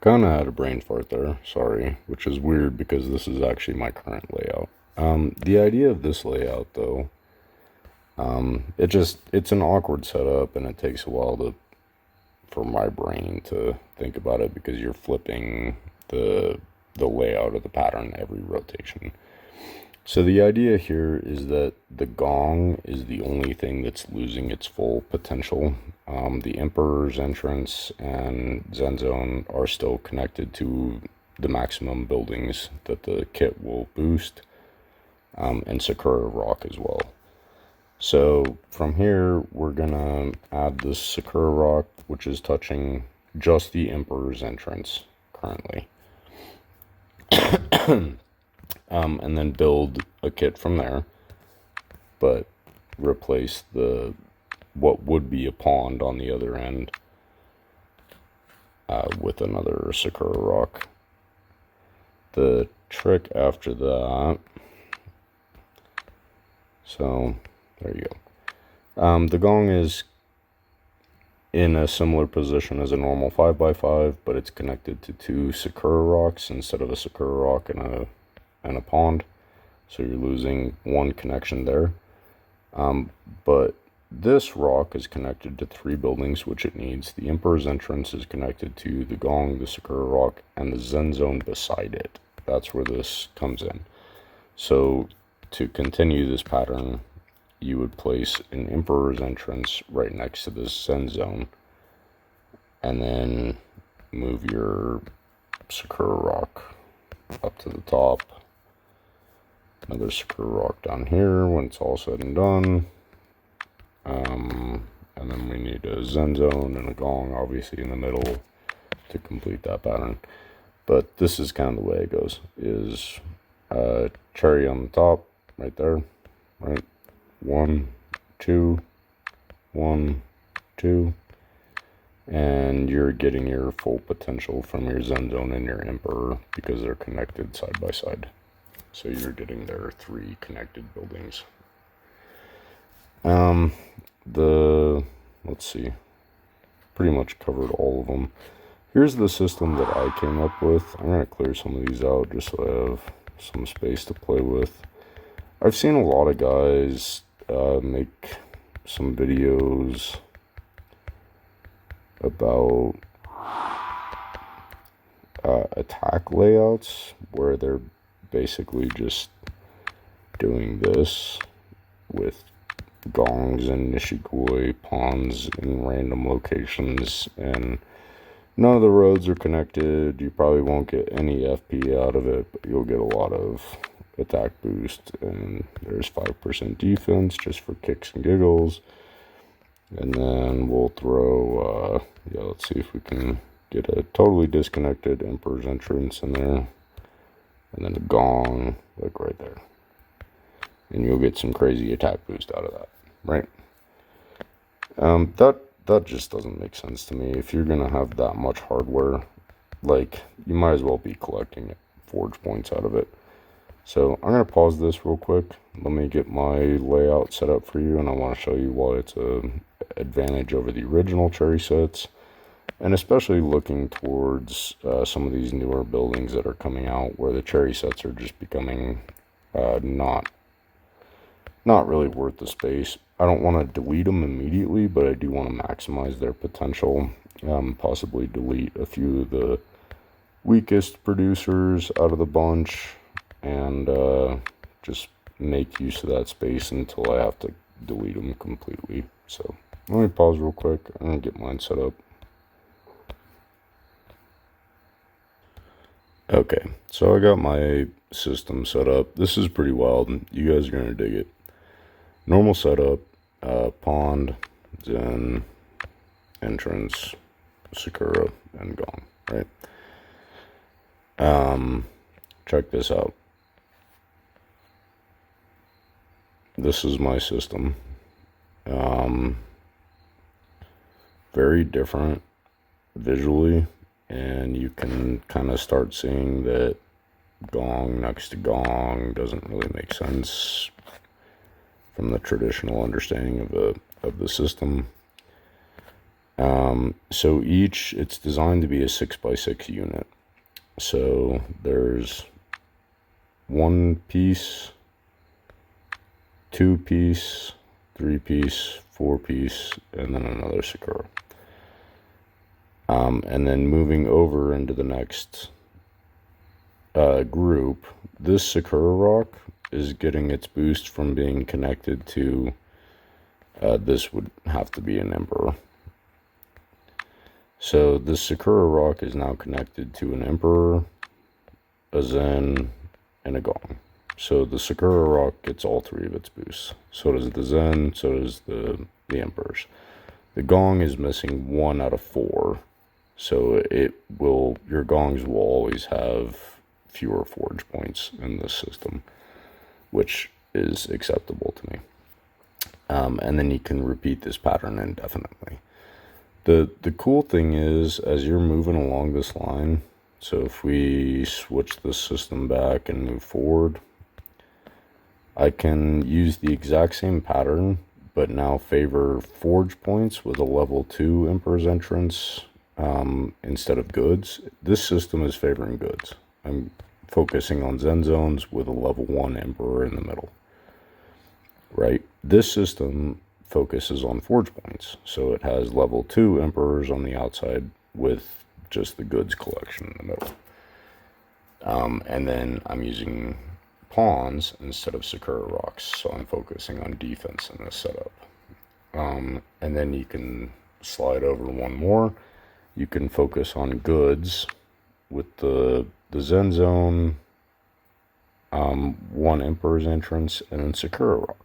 Kinda had a brain fart there, sorry, which is weird because this is actually my current layout. The idea of this layout, though, it's an awkward setup, and it takes a while for my brain to think about it because you're flipping the layout of the pattern every rotation. So the idea here is that the gong is the only thing that's losing its full potential. The Emperor's Entrance and Zen Zone are still connected to the maximum buildings that the kit will boost, and Sakura Rock as well. So from here, we're gonna add this Sakura Rock, which is touching just the Emperor's Entrance currently. And then build a kit from there, but replace what would be a pond on the other end with another Sakura Rock. The trick after that, so there you go. The gong is in a similar position as a normal 5x5, but it's connected to two Sakura Rocks instead of a Sakura Rock and a pond, so you're losing one connection there. But this rock is connected to three buildings, which it needs. The Emperor's Entrance is connected to the gong, the Sakura Rock, and the Zen Zone beside it. That's where this comes in. So to continue this pattern, you would place an Emperor's Entrance right next to this Zen Zone, and then move your Sakura Rock up to the top. Another Sakura Rock down here when it's all said and done. And then we need a Zen Zone and a gong, obviously, in the middle to complete that pattern. But this is kind of the way it goes. Is cherry on the top, right there, right? 1, 2, 1, 2. And you're getting your full potential from your Zen Zone and your Emperor because they're connected side by side. So you're getting their three connected buildings. Let's see, pretty much covered all of them. Here's the system that I came up with. I'm going to clear some of these out just so I have some space to play with. I've seen a lot of guys make some videos about attack layouts where they're basically just doing this with gongs and nishikoi pawns in random locations, and none of the roads are connected. You probably won't get any FP out of it, but you'll get a lot of attack boost, and there's 5% defense just for kicks and giggles. And then we'll throw let's see if we can get a totally disconnected Emperor's Entrance in there, and then a gong like right there, and you'll get some crazy attack boost out of that, right? That just doesn't make sense to me. If you're gonna have that much hardware, like, you might as well be collecting forge points out of it. So I'm gonna pause this real quick. Let me get my layout set up for you, and I want to show you why it's an advantage over the original cherry sets, and especially looking towards some of these newer buildings that are coming out where the cherry sets are just becoming not really worth the space. I don't want to delete them immediately, but I do want to maximize their potential. Possibly delete a few of the weakest producers out of the bunch, and just make use of that space until I have to delete them completely. So let me pause real quick. I'm going to get mine set up. Okay, so I got my system set up. This is pretty wild. You guys are going to dig it. Normal setup, pond, Zen, entrance, Sakura, and gong, right? Check this out. This is my system. Very different visually, and you can kind of start seeing that gong next to gong doesn't really make sense from the traditional understanding of the system. So it's designed to be a 6x6 unit. So there's one piece, two piece, three piece, four piece, and then another Sakura. And then moving over into the next group, this Sakura rock is getting its boost from being connected to, this would have to be an emperor. So this Sakura rock is now connected to an emperor, a zen, and a gong. So the Sakura rock gets all three of its boosts. So does the zen, so does the emperors. The gong is missing 1 out of 4. So your gongs will always have fewer forge points in this system, which is acceptable to me. And then you can repeat this pattern indefinitely. The cool thing is, as you're moving along this line, so if we switch the system back and move forward, I can use the exact same pattern, but now favor forge points with a level 2 Emperor's Entrance instead of goods. This system is favoring goods. I'm focusing on Zen zones with a level 1 Emperor in the middle. Right? This system focuses on forge points. So it has level 2 Emperors on the outside with just the goods collection in the middle. And then I'm using pawns instead of Sakura rocks, so I'm focusing on defense in this setup. And then you can slide over one more. You can focus on goods with the Zen Zone, 1 Emperor's Entrance, and then Sakura rock.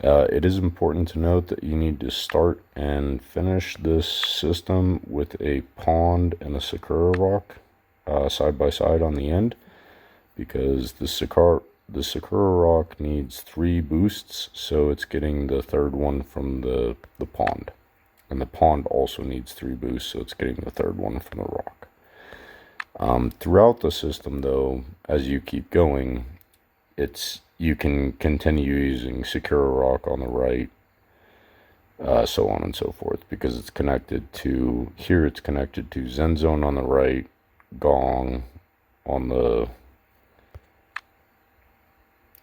It is important to note that you need to start and finish this system with a pond and a Sakura rock side by side on the end, because the Sakura rock needs 3 boosts, so it's getting the third one from the pond. And the pond also needs 3 boosts, so it's getting the third one from the rock. Throughout the system, though, as you keep going, you can continue using Sakura rock on the right, so on and so forth, because it's connected to, here it's connected to Zen Zone on the right, Gong on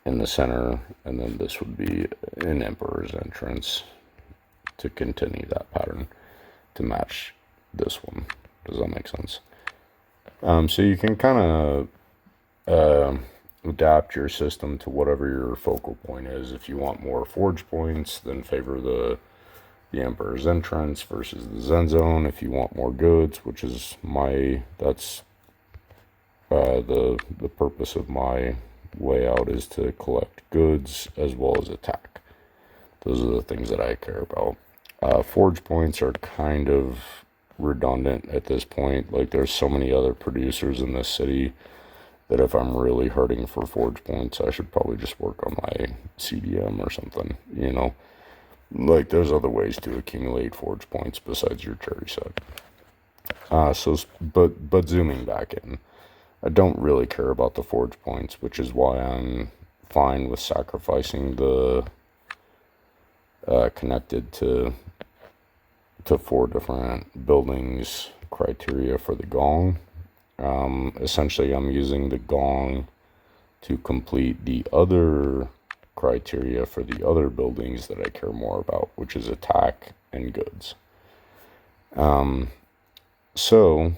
in the center, and then this would be an Emperor's Entrance to continue that pattern to match this one. Does that make sense? So you can kind of adapt your system to whatever your focal point is. If you want more forge points, then favor the Emperor's Entrance versus the Zen Zone. If you want more goods, which is that's the purpose of my layout, is to collect goods as well as attack. Those are the things that I care about. Forge points are kind of redundant at this point. Like, there's so many other producers in this city that if I'm really hurting for forge points, I should probably just work on my CDM or something, you know? Like, there's other ways to accumulate forge points besides your cherry set. But zooming back in, I don't really care about the forge points, which is why I'm fine with sacrificing the connected to 4 different buildings criteria for the gong. Essentially, I'm using the gong to complete the other criteria for the other buildings that I care more about, which is attack and goods. So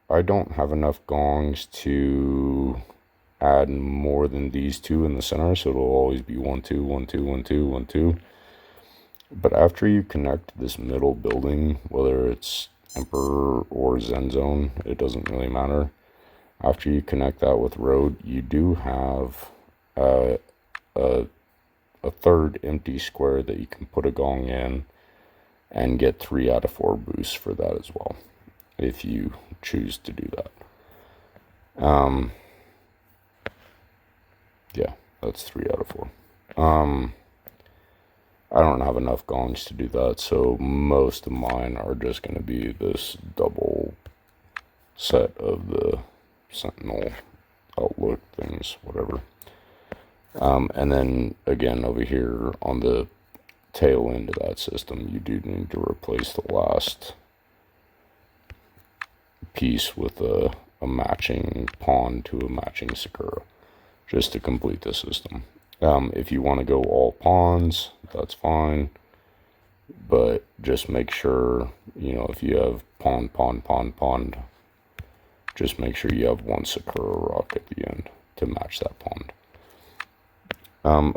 I don't have enough gongs to add more than these 2 in the center, so it'll always be 1 2 1 2 1 2 1 2. But after you connect this middle building, whether it's Emperor or Zen Zone, it doesn't really matter. After you connect that with road, you do have a third empty square that you can put a gong in and get 3 out of 4 boosts for that as well, if you choose to do that. Yeah, that's 3 out of 4. I don't have enough gongs to do that, so most of mine are just going to be this double set of the Sentinel Outlook things, whatever. And then again over here on the tail end of that system, you do need to replace the last piece with a matching pawn to a matching Sakura, just to complete the system. If you want to go all pawns, that's fine, but just make sure, you know, if you have pawn, pawn, pawn, pawn, just make sure you have one Sakura rock at the end to match that pawn.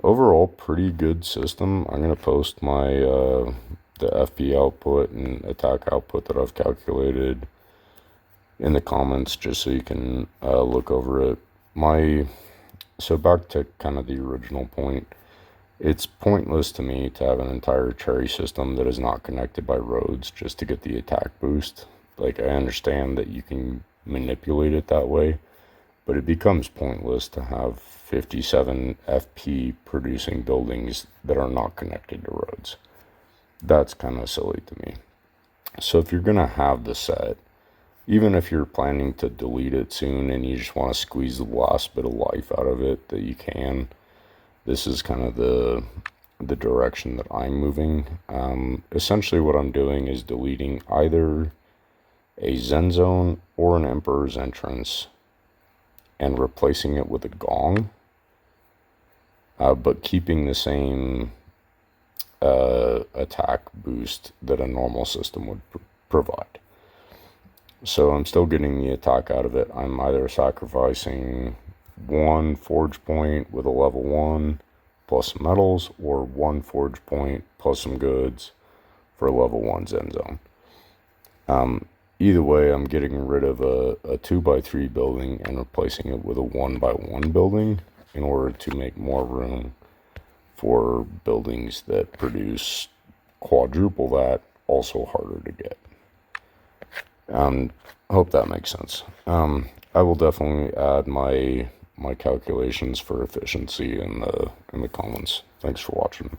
Overall, pretty good system. I'm going to post my the FP output and attack output that I've calculated in the comments, just so you can look over it. So back to kind of the original point, it's pointless to me to have an entire cherry system that is not connected by roads just to get the attack boost. Like, I understand that you can manipulate it that way, but it becomes pointless to have 57 FP producing buildings that are not connected to roads. That's kind of silly to me. So if you're going to have the set, even if you're planning to delete it soon and you just want to squeeze the last bit of life out of it that you can, this is kind of the direction that I'm moving. Essentially what I'm doing is deleting either a Zen Zone or an Emperor's Entrance and replacing it with a Gong, but keeping the same attack boost that a normal system would provide. So I'm still getting the attack out of it. I'm either sacrificing one forge point with a level 1 plus some metals, or one forge point plus some goods for a level 1 Zen Zone. Either way, I'm getting rid of a 2x3 building and replacing it with a 1x1 building in order to make more room for buildings that produce quadruple that, also harder to get. I hope that makes sense. I will definitely add my calculations for efficiency in the comments. Thanks for watching.